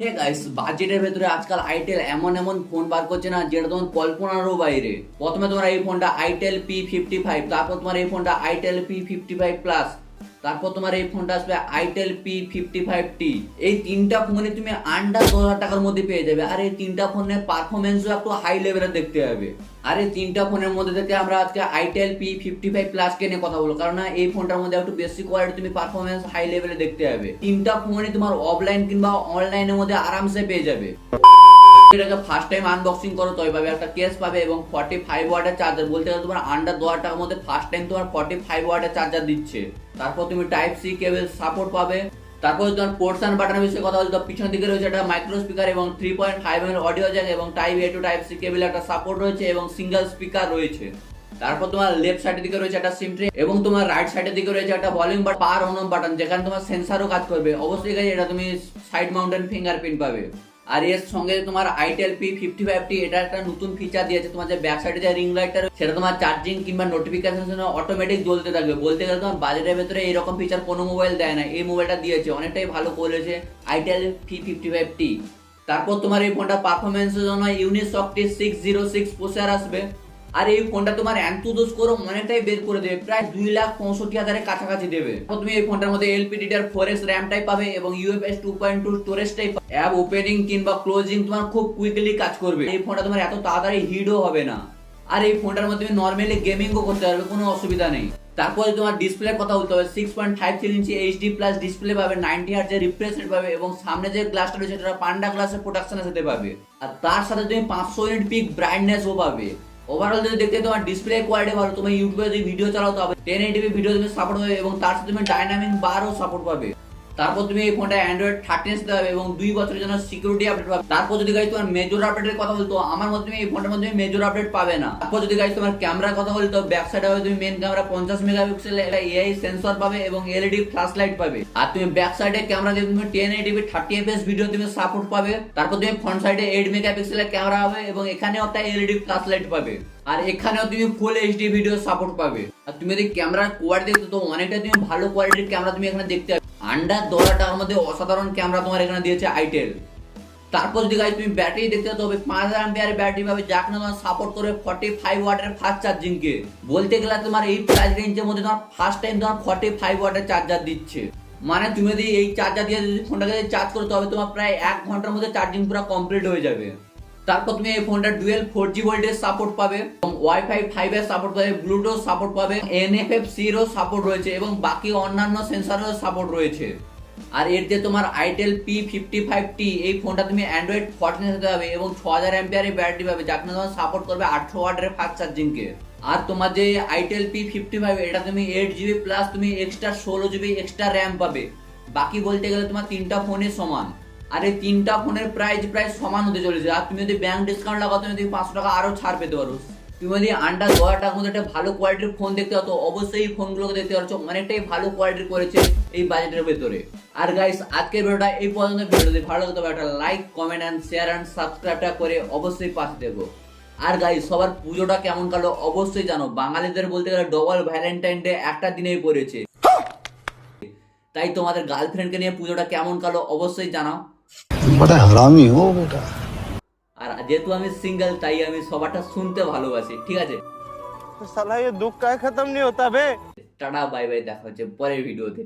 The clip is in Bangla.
হে গাইস, বাজেটের ভেতরে আজকাল আইটেল এমন এমন ফোন বার করছে না যেটা তোমার কল্পনারও বাইরে। প্রথমে তোমার এই ফোনটা আইটেল P55, তারপর তোমার এই ফোনটা আইটেল P55 প্লাস, তারপর তোমার এই ফোনটা আসবে আইটেল P55T। এই তিনটা ফোনে তুমি আন্ডার 10,000 টাকার মধ্যে পেয়ে যাবে। আর এই তিনটা ফোনের পারফরমেন্সও একটু হাই লেভেলের দেখতে হবে। আর এই তিনটা ফোনের মধ্যে থেকে আমরা আজকে আইটেল P55 প্লাস কে নিয়ে কথা বলবো, কারণ এই ফোনটার মধ্যে একটু বেশি কোয়ালিটি তুমি পারফরমেন্স হাই লেভেলে দেখতে হবে। তিনটা ফোনই তোমার অফলাইন কিংবা অনলাইনের মধ্যে আরামসে পেয়ে যাবে। এটাকে ফার্স্ট টাইম আনবক্সিং করো তো এইভাবে একটা কেস পাবে এবং 45 ওয়াটের চার্জার। বলতে গেলে তোমার আন্ডার 10,000 টাকার মধ্যে ফার্স্ট টাইম তোমার 45 ওয়াটের চার্জার দিচ্ছে। তারপর তুমি টাইপ সি কেবল সাপোর্ট পাবে। তারপর তোমার পোর্টস এন্ড বাটনের বিষয়ে কথা বলতে পিছন দিকে রয়েছে একটা মাইক্রো স্পিকার এবং 3.5 mm অডিও জ্যাক এবং টাইপ এ টু টাইপ সি কেবল একটা সাপোর্ট রয়েছে এবং সিঙ্গেল স্পিকার রয়েছে। তারপর তোমার লেফট সাইডের দিকে রয়েছে একটা সিম ট্রে এবং তোমার রাইট সাইডের দিকে রয়েছে একটা ভলিউম বা পাওয়ার অন অফ বাটন, যেখানে তোমার সেন্সরও কাজ করবে। অবশ্যই গাইস এটা তুমি সাইড মাউন্টেন ফিঙ্গারপ্রিন্ট পাবে। আর এর সঙ্গে তোমার আইটেল P55T এটা একটা নতুন ফিচার দিয়েছে, তোমার যে ব্যাক সাইডে যে রিং লাইটটা সেটা তোমার চার্জিং কিংবা নোটিফিকেশনের জন্য অটোমেটিক জ্বলতে থাকবে। বলতে গেলে তোমার বাজেটের ভেতরে এরকম ফিচার কোনো মোবাইল দেয় না, এই মোবাইলটা দিয়েছে, অনেকটাই ভালো করেছে আইটেল P55T। তারপর তোমার এই ফোনটা পারফরমেন্সের জন্য ইউনিসক T606 প্রসেসর আসবে। আর এই ফোনটা তোমার অ্যান্তুদোস করে অনেকটাই বের করে দেবে, প্রায় 2,65,000-এর কাছাকাছি দেবে। তুমি এই ফোনটার মধ্যে LPDDR4X র্যাম টাইপ পাবে এবং UFS 2.2 storage type. App opening কিংবা ক্লোজিং তোমার খুব কুইকলি কাজ করবে। এই ফোনটা তোমার এত তাড়াতাড়ি হিটও হবে না। আর এই ফোনটার মধ্যে তুমি নর্মালি গেমিংও করতে পারবে, কোনো অসুবিধা নেই। তারপরে তোমার ডিসপ্লের কথা বলতে হবে, 6.53 ইঞ্চি HD প্লাস ডিসপ্লে পাবে, 90 হার্টজের রিফ্রেশ রেট পাবে এবং সামনে যে গ্লাসটা রয়েছে সেটা পান্ডা গ্লাসের প্রোডাকশনের সাথে পাবে। আর তার সাথে তুমি 500 ইউনিট পিক ব্রাইটনেসও পাবে। ওভারঅল যদি দেখতে তোমার ডিসপ্লে কোয়ালিটি ভালো, তুমি ইউটিউবে যদি ভিডিও চালাও তো 1080p ভিডিও তুমি সাপোর্ট পাবে এবং তার সাথে তুমি ডাইনামিক বারও সাপোর্ট পাবে। তারপর তুমি এই ফোনটা অ্যান্ড্রয়েড 13 দিতে হবে এবং 2 বছরের জন্য সিকিউরিটি আপডেট পাবে। তারপর যদি গাইস তোমার মেজর আপডেটের কথা বলতো, আমার মতে তুমি এই ফোনটার মধ্যে মেজর আপডেট পাবে না। তারপর যদি গাইস তোমার ক্যামেরার কথা বলতো, ব্যাক সাইডে হবে তুমি মেন ক্যামেরা 50 মেগাপিক্সেল এটা এআই সেন্সর পাবে এবং এলইডি ফ্ল্যাশ লাইট পাবে। আর তুমি ব্যাক সাইডে ক্যামেরা দিয়ে তুমি 1080p 30fps ভিডিও তুমি সাপোর্ট পাবে। তারপর তুমি ফ্রন্ট সাইডে 8 মেগাপিক্সেলের ক্যামেরা হবে এবং এখানেও একটা এলইডি ফ্ল্যাশ লাইট পাবে। আর এখানেও তুমি ফুল এইচডি ভিডিও সাপোর্ট পাবে। আর তুমি যদি ক্যামেরার কোয়ালিটি দেখতে তো অনেকটা তুমি ভালো কোয়ালিটির ক্যামেরা তুমি এখানে দেখতে পাবে। আন্ডার 10,000 টাকার মধ্যে অসাধারণ ক্যামেরা তোমার এখানে দিয়েছে আইটেল। তারপর যদি গাইস তুমি ব্যাটারি দেখতে তো হবে 5000 এমপিআর ব্যাটারি পাবে, যা কিনা তোমার সাপোর্ট করবে 45 ওয়াটের ফাস্ট চার্জিং কে। বলতে গেলে তোমার এই প্রাইস রেঞ্জের মধ্যে তোমার ফার্স্ট টাইম তোমার 45 ওয়াটের চার্জার দিচ্ছে। মানে তুমি যদি এই চার্জার দিয়ে যদি ফোনটাকে চার্জ করতে হবে তোমার প্রায় 1 ঘন্টার মধ্যে চার্জিং পুরো কমপ্লিট হয়ে যাবে। তারপর তুমি এই ফোনটা ডুয়েল 4G ভোল্টেজ সাপোর্ট পাবে এবং ওয়াইফাই 5 এর সাপোর্ট পাবে, ব্লুটুথ সাপোর্ট পাবে, NFC-র সাপোর্ট রয়েছে এবং বাকি অন্যান্য সেন্সরের সাপোর্ট রয়েছে। আর এর যে তোমার আইটেল P55T এই ফোনটা তুমি অ্যান্ড্রয়েড 14 এর সাথে পাবে এবং 6000 এমপিআর এর ব্যাটারি পাবে, যা কিনা তোমার সাপোর্ট করবে 800 ওয়াটের ফাস্ট চার্জিং কে। আর তোমার যে আইটেল P55 এটা তুমি 8GB প্লাস তুমি এক্সট্রা 16GB এক্সট্রা র্যাম পাবে। বাকি বলতে গেলে তোমার তিনটা ফোনের সমান। আর এই তিনটা ফোনের প্রাইস প্রায় সমান হতে চলেছে। আর তুমি যদি ব্যাংক ডিসকাউন্ট লাগাও তুমি 500 টাকা আরো ছাড় পেতে পারো। তুমি যদি আন্ডার 10,000 টাকার মধ্যে একটা ভালো কোয়ালিটির ফোন দেখতে পাও তো অবশ্যই এই ফোনগুলোকে দেখতে পাচ্ছ, অনেকটাই ভালো কোয়ালিটির করেছে এই বাজেটের ভেতরে। আর গাইস আজকের ভিডিওটা এই পর্যন্ত। ভিডিও যদি ভালো লাগে তবে একটা like comment and share and সাবস্ক্রাইবটা করে অবশ্যই পাশে থেকো। আর গাইস সবার পুজোটা কেমন কালো অবশ্যই জানো, বাঙালিদের বলতে গেলে ডবল ভ্যালেন্টাইন ডে একটা দিনেই পড়েছে। তাই তোমাদের গার্লফ্রেন্ডকে নিয়ে পুজোটা কেমন কালো অবশ্যই জানাও। बड़ा हरामी हो बेटा। আর যেহেতু আমি সিঙ্গেল তাই আমি সবারটা শুনতে ভালোবাসি, ঠিক আছে? साला ये दुख का खत्म नहीं होता बे। টাটা বাই বাই, দেখা হচ্ছে পরের ভিডিওতে।